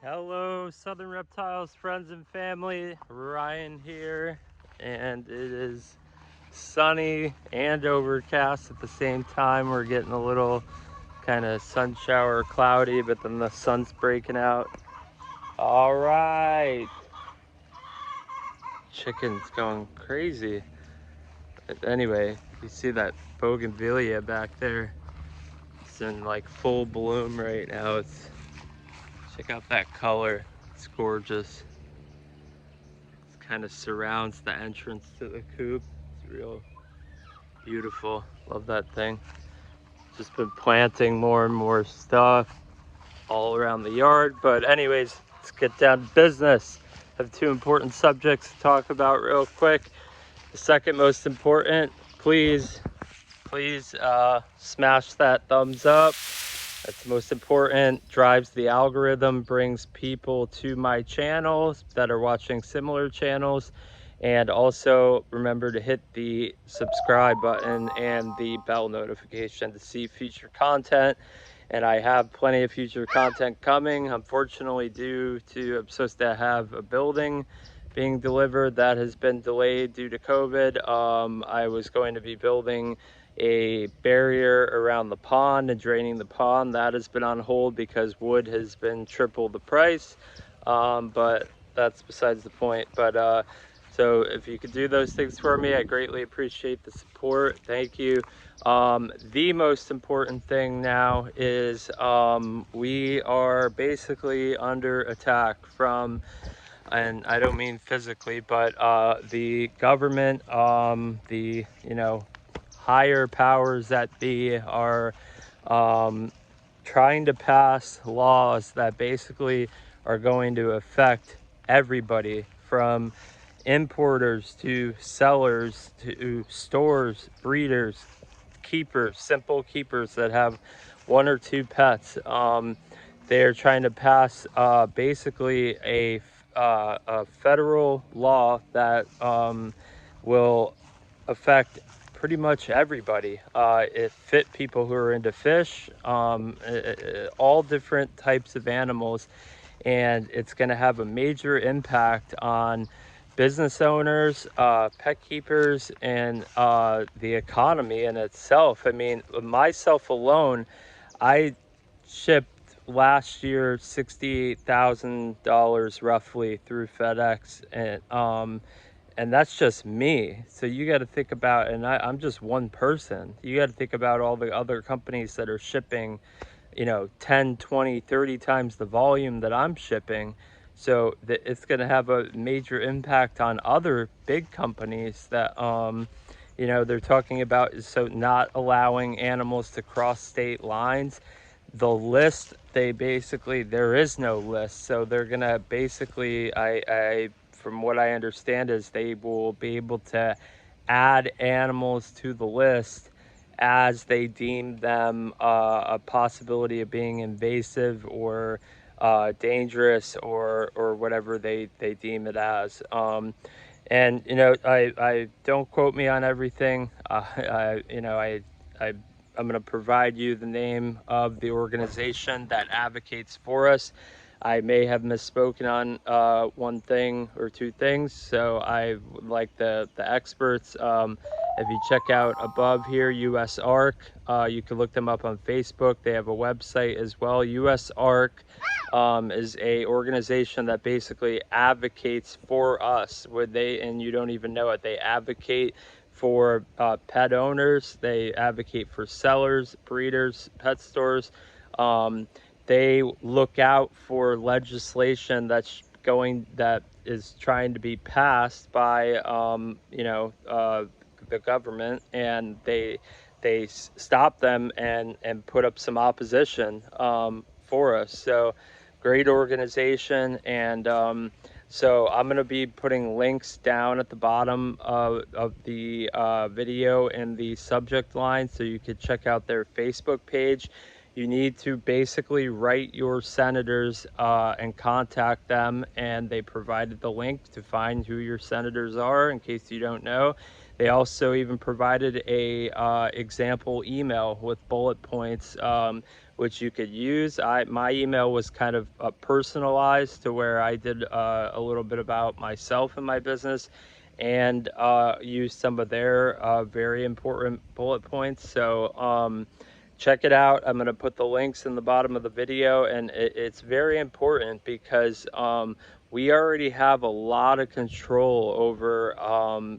Hello, Southern Reptiles friends and family. Ryan here, and it is sunny and overcast at the same time. We're getting a little kind of sun shower cloudy, but then the sun's breaking out. All right, chicken's going crazy. But anyway, you see that bougainvillea back there? It's in like full bloom right now. Check out that color. It's gorgeous. Kind of surrounds the entrance to the coop. It's real beautiful. Love that thing. Just been planting more and more stuff all around the yard. But anyways, let's get down to business. I have two important subjects to talk about real quick. The second most important, please smash that thumbs up. That's most important. Drives the algorithm, brings people to my channels that are watching similar channels. And also remember to hit the subscribe button and the bell notification to see future content. And I have plenty of future content coming. Unfortunately, due to I'm supposed to have a building being delivered that has been delayed due to COVID. I was going to be building a barrier around the pond and draining the pond. That has been on hold because wood has been triple the price. But that's besides the point. But so if you could do those things for me, I greatly appreciate the support. Thank you. The most important thing now is we are basically under attack from, and I don't mean physically, but the government, the higher powers that be are trying to pass laws that basically are going to affect everybody from importers to sellers to stores, breeders, keepers, simple keepers that have one or two pets. They're trying to pass basically a federal law that will affect pretty much everybody. It fit people who are into fish, all different types of animals, and it's going to have a major impact on business owners, pet keepers, and the economy in itself. I mean, myself alone, I shipped last year $68,000 roughly through FedEx, and that's just me. So you got to think about, and I'm just one person. You got to think about all the other companies that are shipping 10, 20, 30 times the volume that I'm shipping. So it's going to have a major impact on other big companies that they're talking about, is so not allowing animals to cross state lines. The list, there is no list, so they're gonna basically, I from what I understand is they will be able to add animals to the list as they deem them a possibility of being invasive or dangerous, or whatever they deem it as. And I don't quote me on everything. I'm going to provide you the name of the organization that advocates for us. I may have misspoken on one thing or two things, so I would like the experts. If you check out above here, US ARC, you can look them up on Facebook. They have a website as well. US ARC is a organization that basically advocates for us. And you don't even know it. They advocate for pet owners. They advocate for sellers, breeders, pet stores. They look out for legislation that is trying to be passed by the government, and they stop them and put up some opposition for us. So great organization. And so I'm going to be putting links down at the bottom of the video in the subject line, so you could check out their Facebook page. You need to basically write your senators and contact them, and they provided the link to find who your senators are in case you don't know. They also even provided a example email with bullet points, which you could use. My email was kind of personalized to where I did a little bit about myself and my business, and used some of their very important bullet points. So check it out. I'm going to put the links in the bottom of the video, and it's very important because we already have a lot of control over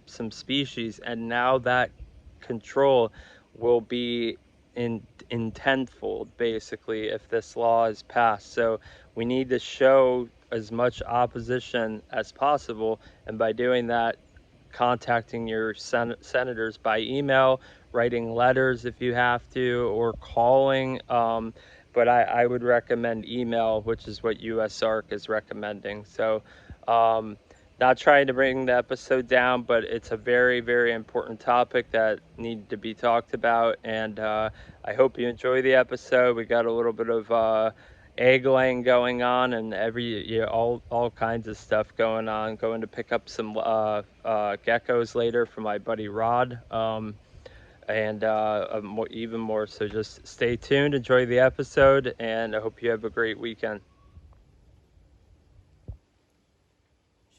some species, and now that control will be in tenfold basically if this law is passed. So we need to show as much opposition as possible, and by doing that, contacting your senators by email, writing letters if you have to, or calling. But I would recommend email, which is what USARC is recommending. So not trying to bring the episode down, but it's a very, very important topic that needs to be talked about. And I hope you enjoy the episode. We got a little bit of egg laying going on, and all kinds of stuff going on. Going to pick up some geckos later for my buddy Rod, and even more. So just stay tuned, enjoy the episode, and I hope you have a great weekend.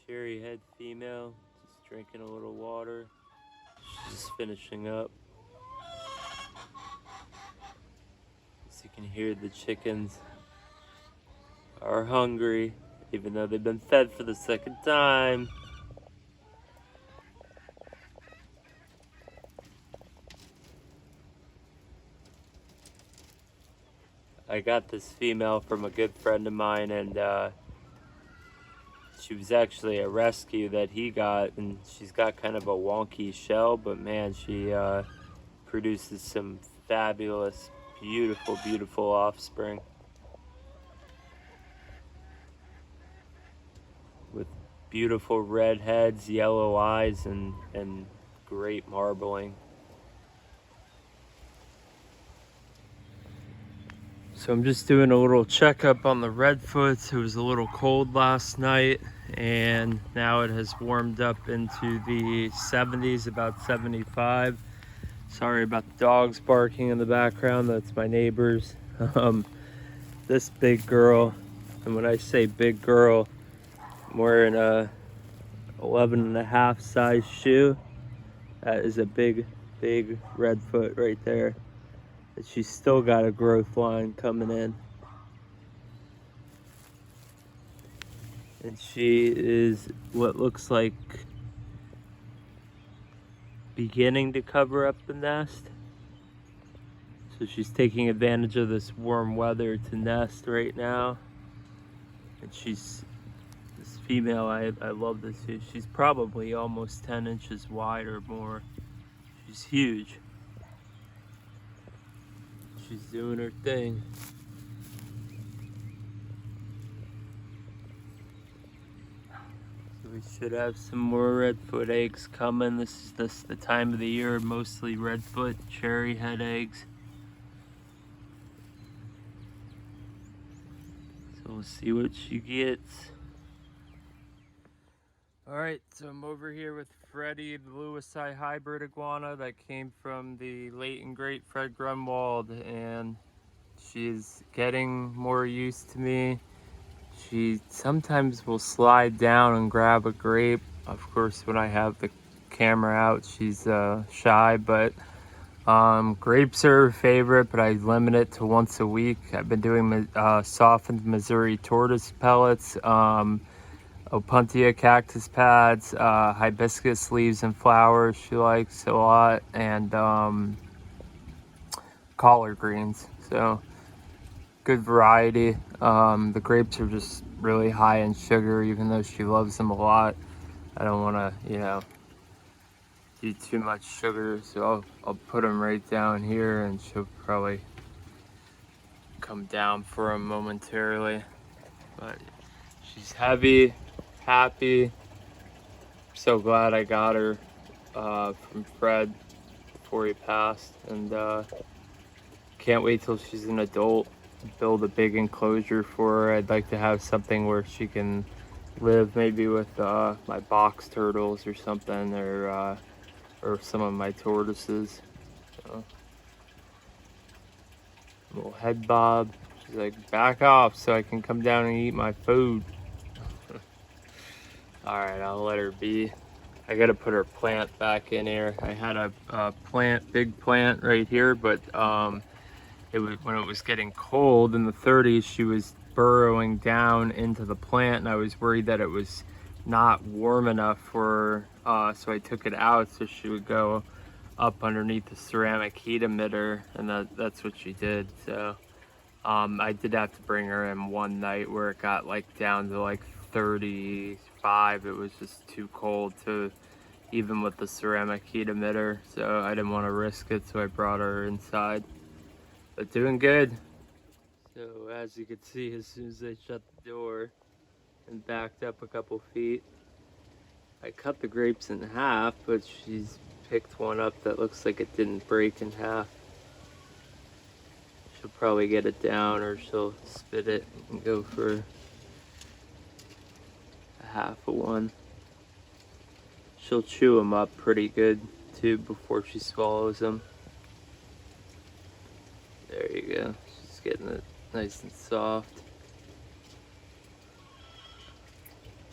Cherry head female, just drinking a little water. She's just finishing up. As you can hear, the chickens are hungry, even though they've been fed for the second time. I got this female from a good friend of mine, and she was actually a rescue that he got, and she's got kind of a wonky shell, but man, she produces some fabulous, beautiful, beautiful offspring with beautiful red heads, yellow eyes, and great marbling. So I'm just doing a little checkup on the redfoots. It was a little cold last night, and now it has warmed up into the 70s, about 75. Sorry about the dogs barking in the background. That's my neighbors. This big girl, and when I say big girl, I'm wearing a 11.5 size shoe. That is a big, big redfoot right there. And she's still got a growth line coming in. And she is what looks like beginning to cover up the nest. So she's taking advantage of this warm weather to nest right now. And this female, I love this. She's probably almost 10 inches wide or more. She's huge. She's doing her thing. So we should have some more redfoot eggs coming. This is the time of the year, mostly redfoot cherry head eggs. So we'll see what she gets. Alright, so I'm over here with Freddy, the Lewisite hybrid iguana that came from the late and great Fred Grunwald, and she's getting more used to me. She sometimes will slide down and grab a grape. Of course, when I have the camera out, she's shy, but grapes are her favorite, but I limit it to once a week. I've been doing softened Missouri tortoise pellets, Opuntia cactus pads, hibiscus leaves and flowers she likes a lot, and collard greens. So good variety. The grapes are just really high in sugar, even though she loves them a lot. I don't want to, do too much sugar, so I'll put them right down here, and she'll probably come down for them momentarily. But she's heavy, happy. So glad I got her from Fred before he passed, and can't wait till she's an adult. Build a big enclosure for her. I'd like to have something where she can live, maybe with my box turtles or something, or some of my tortoises. So Little head bob. She's like, back off so I can come down and eat my food. Alright, I'll let her be. I gotta put her plant back in here. I had a plant, big plant right here, but it was when it was getting cold in the 30s, she was burrowing down into the plant, and I was worried that it was not warm enough for her, so I took it out so she would go up underneath the ceramic heat emitter, and that's what she did. So I did have to bring her in one night where it got like down to like 35. It was just too cold to even with the ceramic heat emitter, so I didn't want to risk it, so I brought her inside. But doing good. So as you can see, as soon as I shut the door and backed up a couple feet, I cut the grapes in half, but she's picked one up that looks like it didn't break in half. She'll probably get it down, or she'll spit it and go for a half of one. She'll chew them up pretty good too before she swallows them. There you go. She's getting it nice and soft.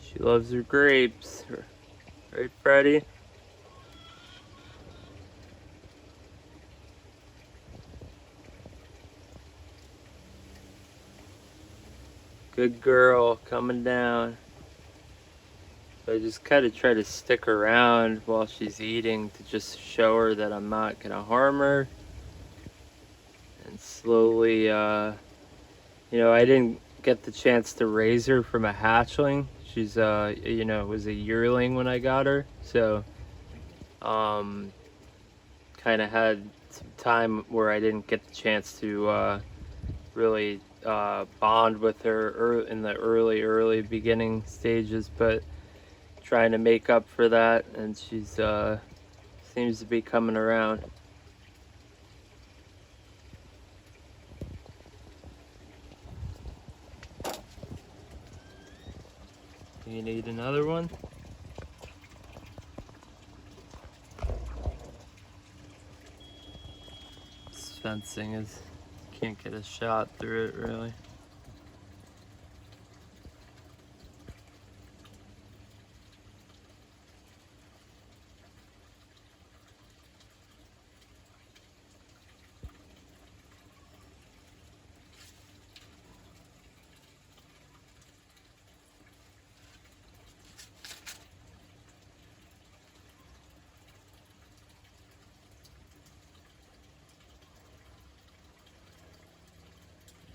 She loves her grapes. Right, Freddy? Good girl, coming down. So I just kind of try to stick around while she's eating to just show her that I'm not gonna harm her. And slowly, I didn't get the chance to raise her from a hatchling. She's, was a yearling when I got her. So, kind of had some time where I didn't get the chance to really bond with her in the early beginning stages, but trying to make up for that, and she's seems to be coming around. You need another one? This fencing is, can't get a shot through it really.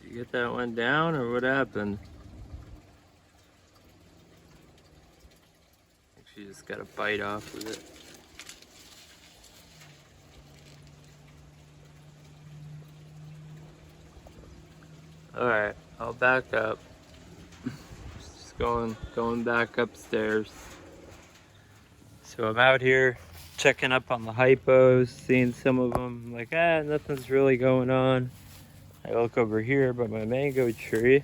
Did you get that one down, or what happened? I think she just got a bite off of it. Alright, I'll back up. Just going back upstairs. So I'm out here checking up on the hypos, seeing some of them. I'm like, nothing's really going on. I look over here by my mango tree,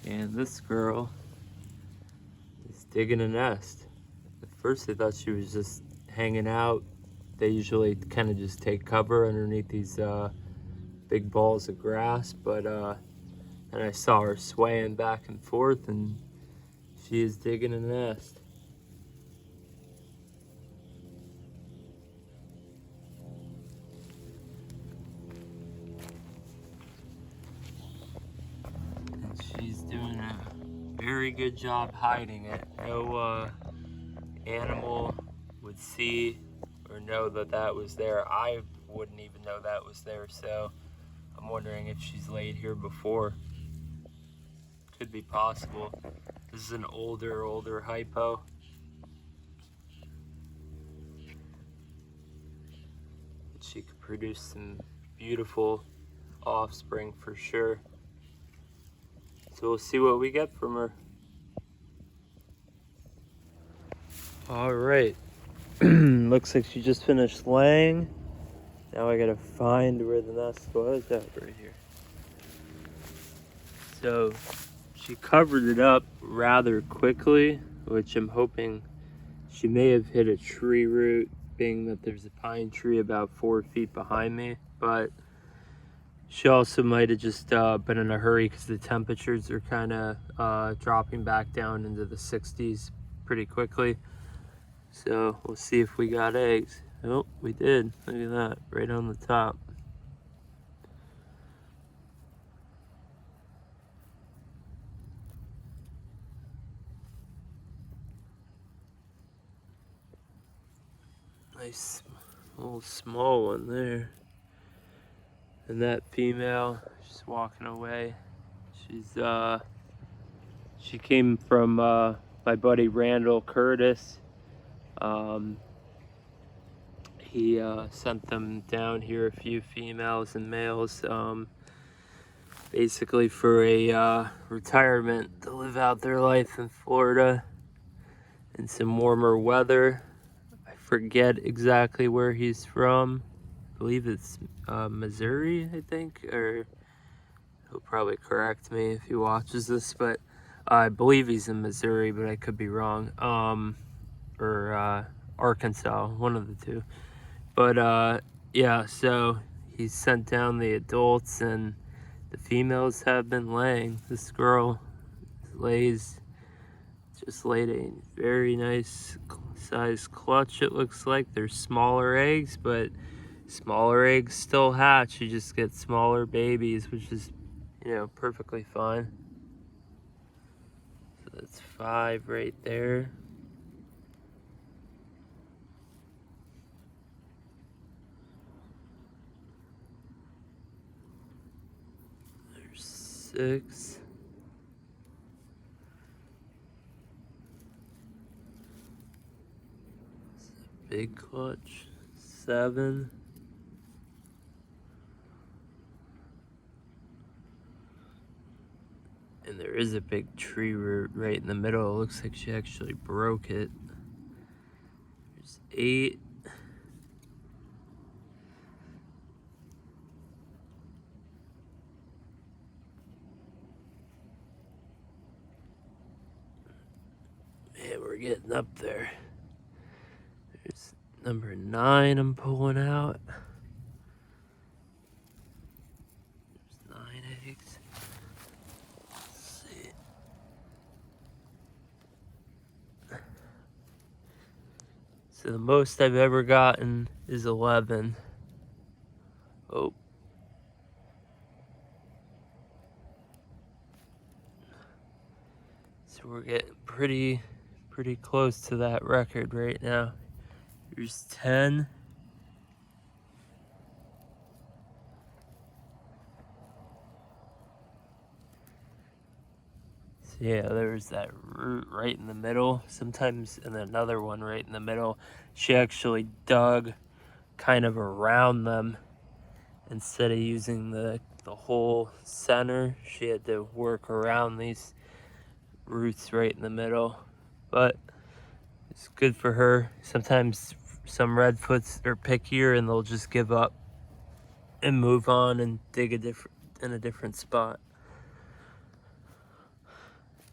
and this girl is digging a nest. At first I thought she was just hanging out. They usually kind of just take cover underneath these big balls of grass, but and I saw her swaying back and forth, and she is digging a nest. She's doing a very good job hiding it. No animal would see or know that that was there. I wouldn't even know that was there, so I'm wondering if she's laid here before. Could be possible. This is an older hypo. She could produce some beautiful offspring for sure. So we'll see what we get from her. All right, looks like she just finished laying. Now I gotta find where the nest was. Right here. So she covered it up rather quickly, which I'm hoping she may have hit a tree root, being that there's a pine tree about 4 feet behind me. But She also might have just been in a hurry because the temperatures are kind of dropping back down into the 60s pretty quickly. So we'll see if we got eggs. Oh, we did. Look at that, right on the top. Nice little small one there. And that female, she's walking away. She came from my buddy Randall Curtis. He sent them down here, a few females and males, basically for a retirement to live out their life in Florida in some warmer weather. I forget exactly where he's from. I believe it's Missouri, I think, or he'll probably correct me if he watches this, but I believe he's in Missouri, but I could be wrong. Or Arkansas, one of the two. But yeah, so he sent down the adults, and the females have been laying. This girl just laid a very nice size clutch. It looks like they're smaller eggs, but smaller eggs still hatch. You just get smaller babies, which is, you know, perfectly fine. So that's 5 right there. There's 6. Big clutch. 7. And there is a big tree root right in the middle. It looks like she actually broke it. There's 8. Man, we're getting up there. There's number 9 I'm pulling out. There's 9 eggs. Let's see. So the most I've ever gotten is 11. Oh. So we're getting pretty close to that record right now. Here's 10. So yeah, there's that root right in the middle. Sometimes, and another one right in the middle. She actually dug kind of around them instead of using the whole center. She had to work around these roots right in the middle. But it's good for her. Sometimes some redfoots are pickier and they'll just give up and move on and dig in a different spot.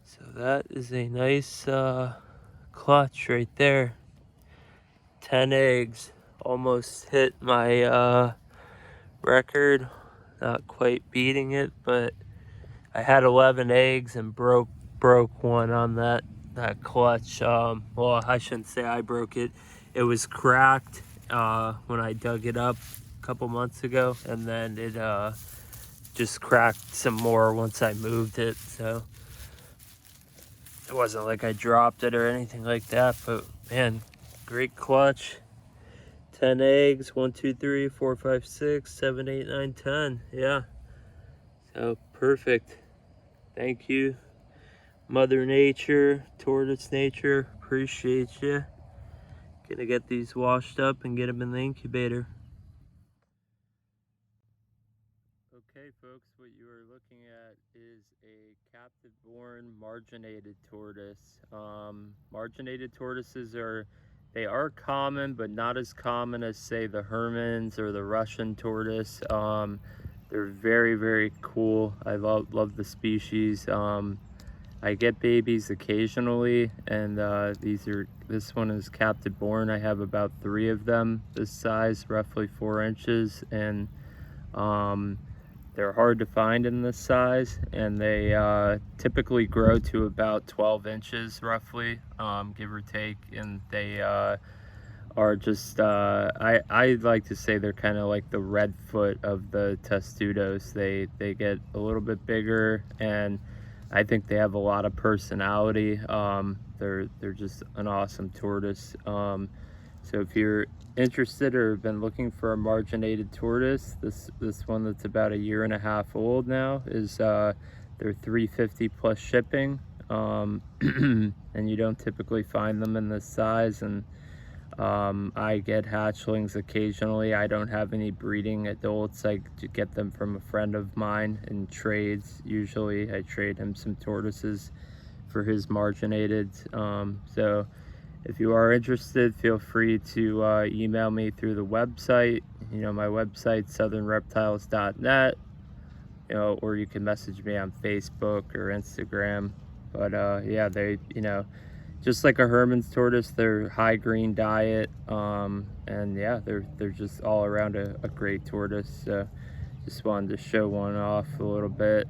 So that is a nice clutch right there. 10 eggs. Almost hit my record. Not quite beating it, but I had 11 eggs and broke one on that clutch. Well, I shouldn't say I broke it. It was cracked when I dug it up a couple months ago, and then it just cracked some more once I moved it. So it wasn't like I dropped it or anything like that, but man, great clutch. 10 eggs, 1, 2, 3, 4, 5, 6, 7, 8, 9, 10. Yeah. So perfect. Thank you, Mother Nature, Tortoise Nature. Appreciate you. Gonna get these washed up and get them in the incubator. Okay, folks, what you are looking at is a captive-born marginated tortoise. Marginated tortoises they are common, but not as common as, say, the Hermans or the Russian tortoise. They're very cool. I love the species. I get babies occasionally, and this one is captive born. I have about 3 of them this size, roughly 4 inches, and They're hard to find in this size, and they typically grow to about 12 inches roughly, give or take, and they are just, I like to say they're kind of like the red foot of the testudos. They get a little bit bigger, and I think they have a lot of personality. They're just an awesome tortoise. So if you're interested or been looking for a marginated tortoise, this one that's about 1.5 years old now is they're $350 plus shipping. And you don't typically find them in this size, and I get hatchlings occasionally. I don't have any breeding adults. I get them from a friend of mine in trades. Usually I trade him some tortoises for his marginated. So if you are interested, feel free to email me through the website. You know, my website, southernreptiles.net, you know, or you can message me on Facebook or Instagram. But yeah, they, you know, just like a Herman's tortoise, they're high green diet, and yeah, they're just all around a great tortoise. So just wanted to show one off a little bit.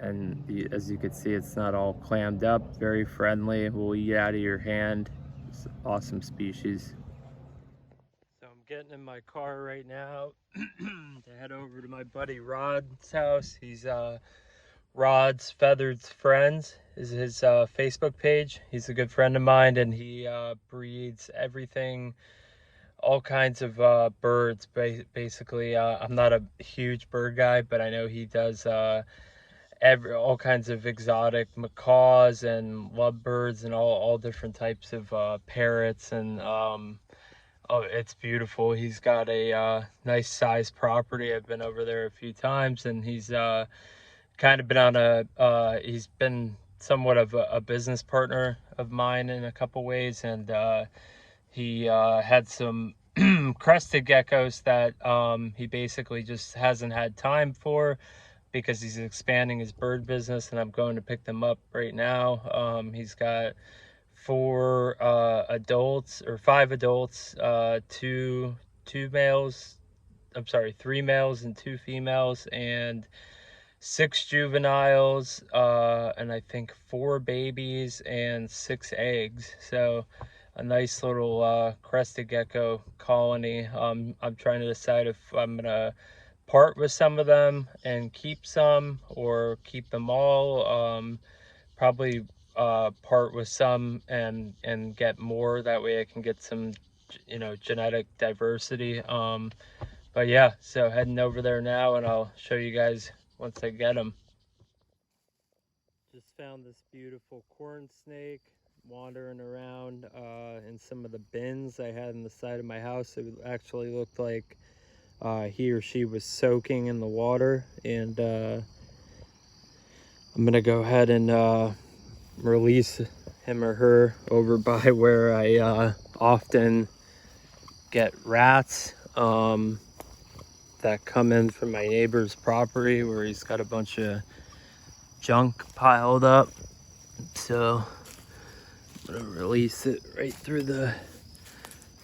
And as you can see, it's not all clammed up, very friendly, will eat out of your hand. It's an awesome species. So I'm getting in my car right now to head over to my buddy Rod's house. He's Rod's Feathered Friends is his Facebook page. He's a good friend of mine, and he breeds everything, all kinds of birds. Basically, I'm not a huge bird guy, but I know he does all kinds of exotic macaws and lovebirds and all different types of parrots, and oh, it's beautiful. He's got a nice sized property. I've been over there a few times, and he's kind of been on he's been somewhat of a business partner of mine in a couple ways, and he had some crested geckos that he basically just hasn't had time for because he's expanding his bird business, and I'm going to pick them up right now. He's got 5 adults, two males, I'm sorry, 3 males and 2 females, and 6 juveniles, and I think 4 babies and 6 eggs. So a nice little crested gecko colony. I'm trying to decide if I'm gonna part with some of them and keep some, or keep them all. Probably part with some and get more. That way I can get some, you know, genetic diversity. But yeah, so heading over there now, and I'll show you guys once I get them. Just found this beautiful corn snake wandering around in some of the bins I had in the side of my house. It actually looked like he or she was soaking in the water, and I'm gonna go ahead and release him or her over by where I often get rats that come in from my neighbor's property, where he's got a bunch of junk piled up. So I'm gonna release it right through the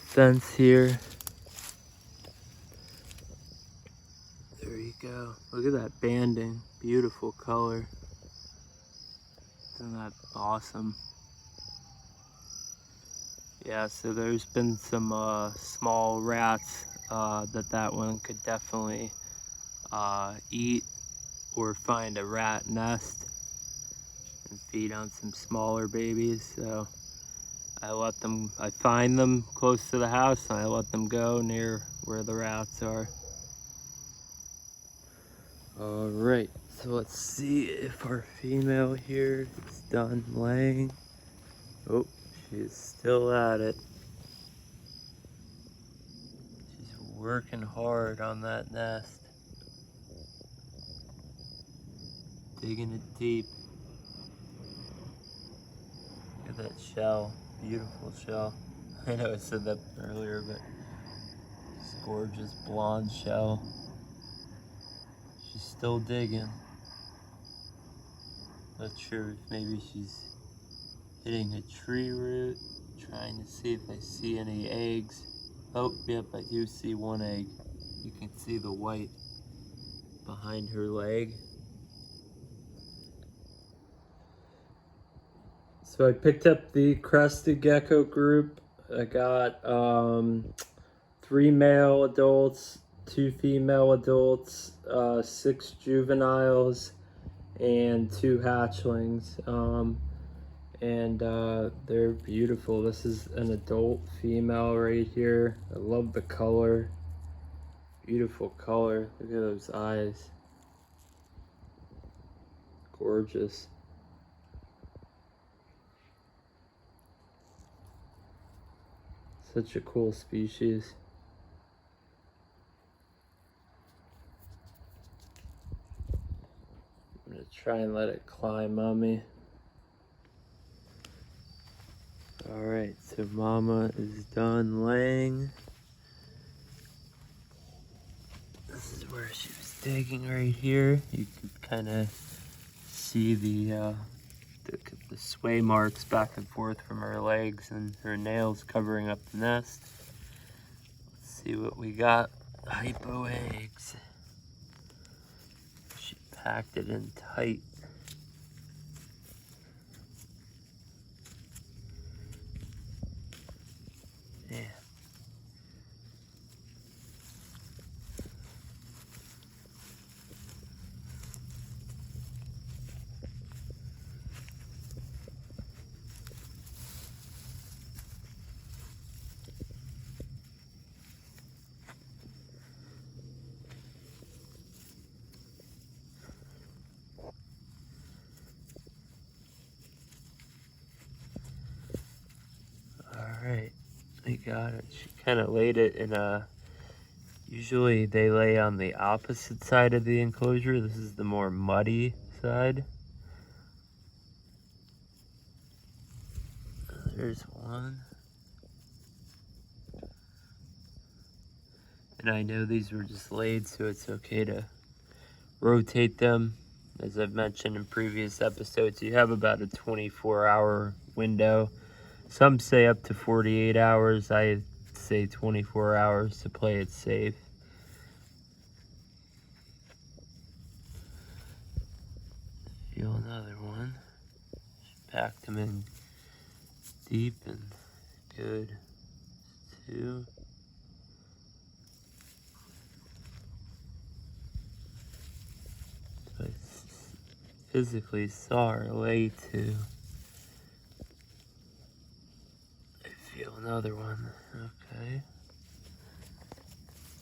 fence here. There you go. Look at that banding. Beautiful color. Isn't that awesome? Yeah, so there's been some small rats that one could definitely eat, or find a rat nest and feed on some smaller babies. So I find them close to the house, and I let them go near where the rats are. All right, so let's see if our female here is done laying. Oh, she's still at it. She's working hard on that nest. Digging it deep. Look at that shell, beautiful shell. I know I said that earlier, but this gorgeous blonde shell. She's still digging. Not sure if maybe she's hitting a tree root, trying to see if I see any eggs. Oh, yep, I do see one egg. You can see the white behind her leg. So I picked up the Crested gecko group. I got 3 male adults, 2 female adults, 6 juveniles, and 2 hatchlings. They're beautiful. This is an adult female right here. I love the color. Beautiful color. Look at those eyes. Gorgeous. Such a cool species. I'm gonna try and let it climb on me. Alright, so Mama is done laying. This is where she was digging right here. You can kind of see the sway marks back and forth from her legs and her nails covering up the nest. Let's see what we got. Hypo eggs. She packed it in tight. Yeah. Alright, I got it. She kind of laid it in a... Usually they lay on the opposite side of the enclosure. This is the more muddy side. There's one. And I know these were just laid, so it's okay to rotate them. As I've mentioned in previous episodes, you have about a 24-hour window. Some say up to 48 hours. I say 24 hours to play it safe. Feel another one. Just packed them in deep and good. 2. So I physically saw her lay 2. I feel another one. Okay.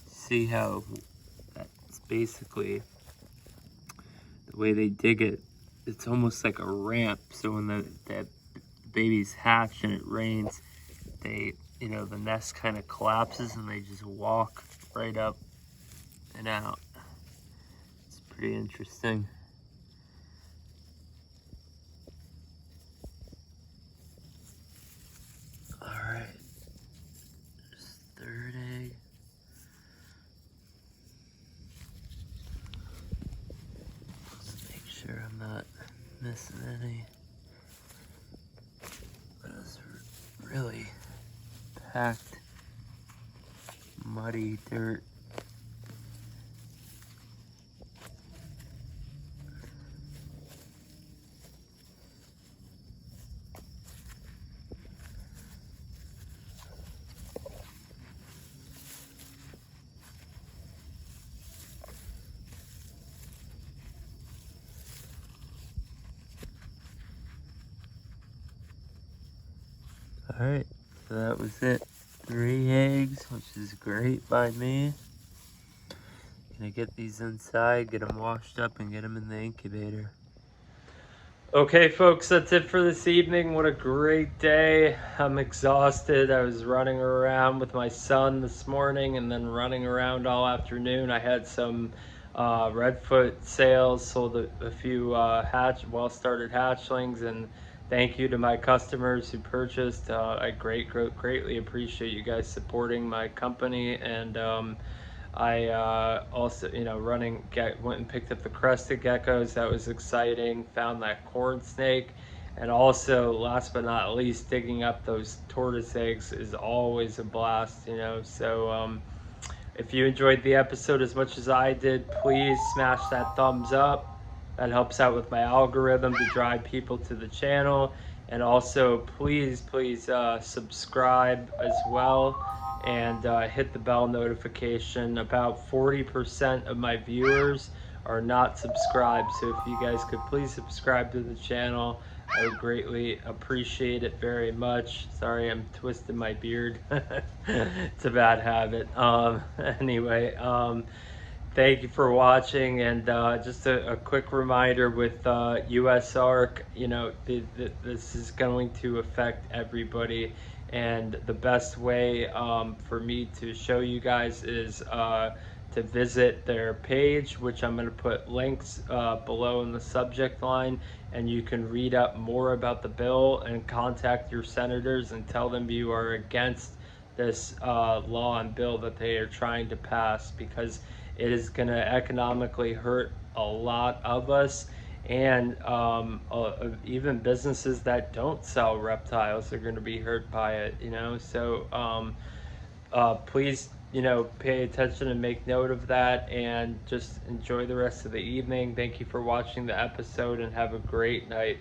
See how that's basically the way they dig it. It's almost like a ramp. So when the babies hatch and it rains, the nest kind of collapses and they just walk right up and out. It's pretty interesting. Alright, there's 3rd egg. Let's make sure I'm not missing any. But it's really packed, muddy dirt. Alright, so that was it. 3 eggs, which is great by me. Gonna get these inside, get them washed up, and get them in the incubator. Okay, folks, that's it for this evening. What a great day. I'm exhausted. I was running around with my son this morning and then running around all afternoon. I had some redfoot sales, sold a few well-started hatchlings, and thank you to my customers who purchased. I greatly appreciate you guys supporting my company, and I also, went and picked up the crested geckos. That was exciting. Found that corn snake. And also, last but not least, digging up those tortoise eggs is always a blast, So If you enjoyed the episode as much as I did, please smash that thumbs up. That helps out with my algorithm to drive people to the channel. And also, please subscribe as well, and hit the bell notification. About 40% of my viewers are not subscribed, so if you guys could please subscribe to the channel, I would greatly appreciate it very much. Sorry, I'm twisting my beard. It's a bad habit. Anyway, thank you for watching, and just a quick reminder with US ARC, you know, this is going to affect everybody, and the best way for me to show you guys is to visit their page, which I'm going to put links below in the subject line, and you can read up more about the bill and contact your senators and tell them you are against this law and bill that they are trying to pass, because it is going to economically hurt a lot of us, and even businesses that don't sell reptiles are going to be hurt by it, you know. So please, you know, pay attention and make note of that, and just enjoy the rest of the evening. Thank you for watching the episode, and have a great night.